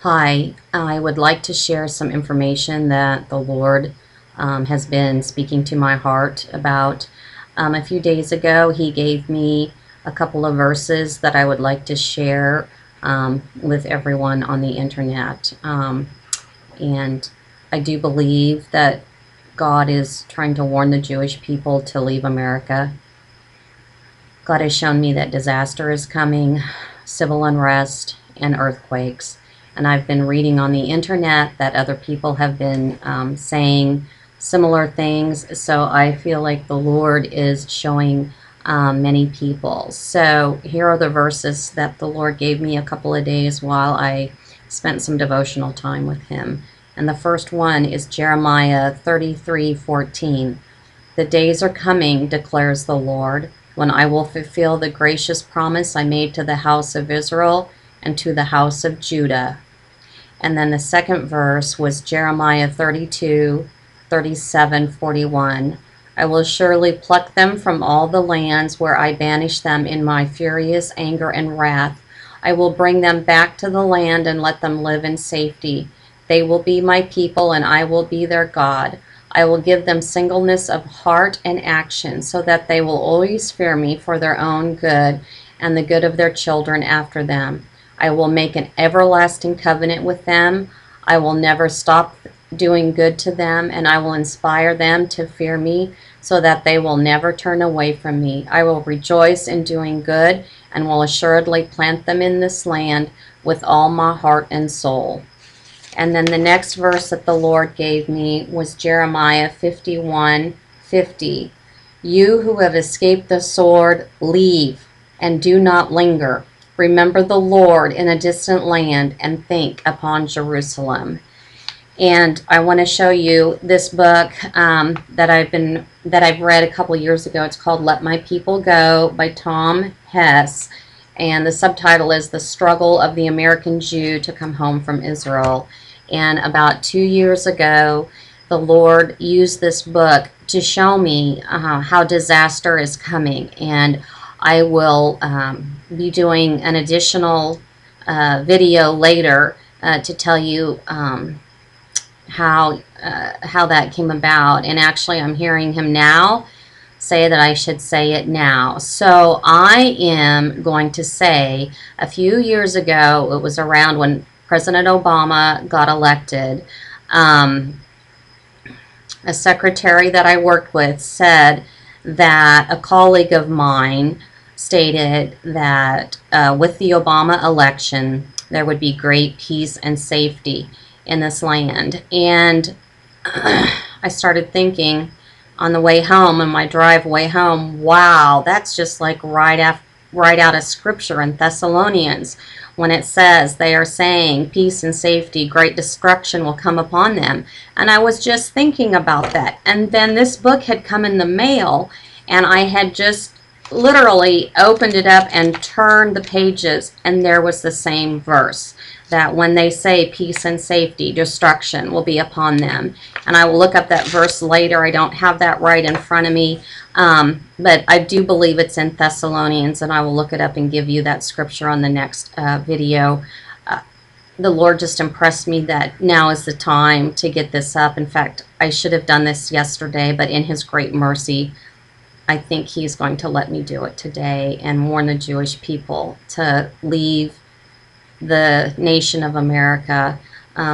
Hi, I would like to share some information that the Lord has been speaking to my heart about. A few days ago, He gave me a couple of verses that I would like to share with everyone on the internet. And I do believe that God is trying to warn the Jewish people to leave America. God has shown me that disaster is coming, civil unrest, and earthquakes. And I've been reading on the internet that other people have been saying similar things. So I feel like the Lord is showing many people. So here are the verses that the Lord gave me a couple of days while I spent some devotional time with Him. And the first one is Jeremiah 33:14. The days are coming, declares the Lord, when I will fulfill the gracious promise I made to the house of Israel and to the house of Judah. And then the second verse was Jeremiah 32:37-41. I will surely pluck them from all the lands where I banished them in my furious anger and wrath. I will bring them back to the land and let them live in safety. They will be my people, and I will be their God. I will give them singleness of heart and action, so that they will always fear me for their own good and the good of their children after them. I will make an everlasting covenant with them. I will never stop doing good to them, and I will inspire them to fear me, so that they will never turn away from me. I will rejoice in doing good, and will assuredly plant them in this land with all my heart and soul. And then the next verse that the Lord gave me was Jeremiah 51:50. You who have escaped the sword, leave and do not linger. Remember the Lord in a distant land and think upon Jerusalem. And I want to show you this book that I've read a couple years ago. It's called Let My People Go by Tom Hess. And the subtitle is The Struggle of the American Jew to Come Home from Israel. And about 2 years ago, the Lord used this book to show me how disaster is coming. And I will be doing an additional video later to tell you how that came about. And actually, I'm hearing him now say that I should say it now. So I am going to say, a few years ago, it was around when President Obama got elected, a secretary that I worked with said that a colleague of mine stated that with the Obama election, there would be great peace and safety in this land. And I started thinking on the way home, on my driveway home, wow, that's just like right out of Scripture in Thessalonians, when it says they are saying peace and safety, great destruction will come upon them. And I was just thinking about that. And then this book had come in the mail, and I had just literally opened it up and turned the pages, and there was the same verse, that when they say peace and safety, destruction will be upon them. And I will look up that verse later. I don't have that right in front of me, but I do believe it's in Thessalonians, and I will look it up and give you that scripture on the next video. The Lord just impressed me that now is the time to get this up. In fact, I should have done this yesterday, but in His great mercy, I think He's going to let me do it today and warn the Jewish people to leave the nation of America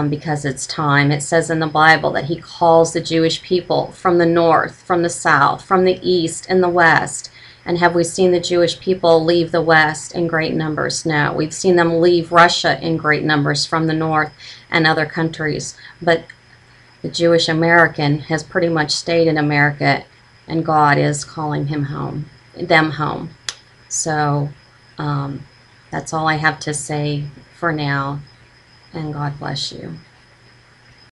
because it's time. It says in the Bible that He calls the Jewish people from the north, from the south, from the east, and the west. And have we seen the Jewish people leave the west in great numbers? No. We've seen them leave Russia in great numbers from the north and other countries. But the Jewish American has pretty much stayed in America, and God is calling them home. So that's all I have to say for now, and God bless you.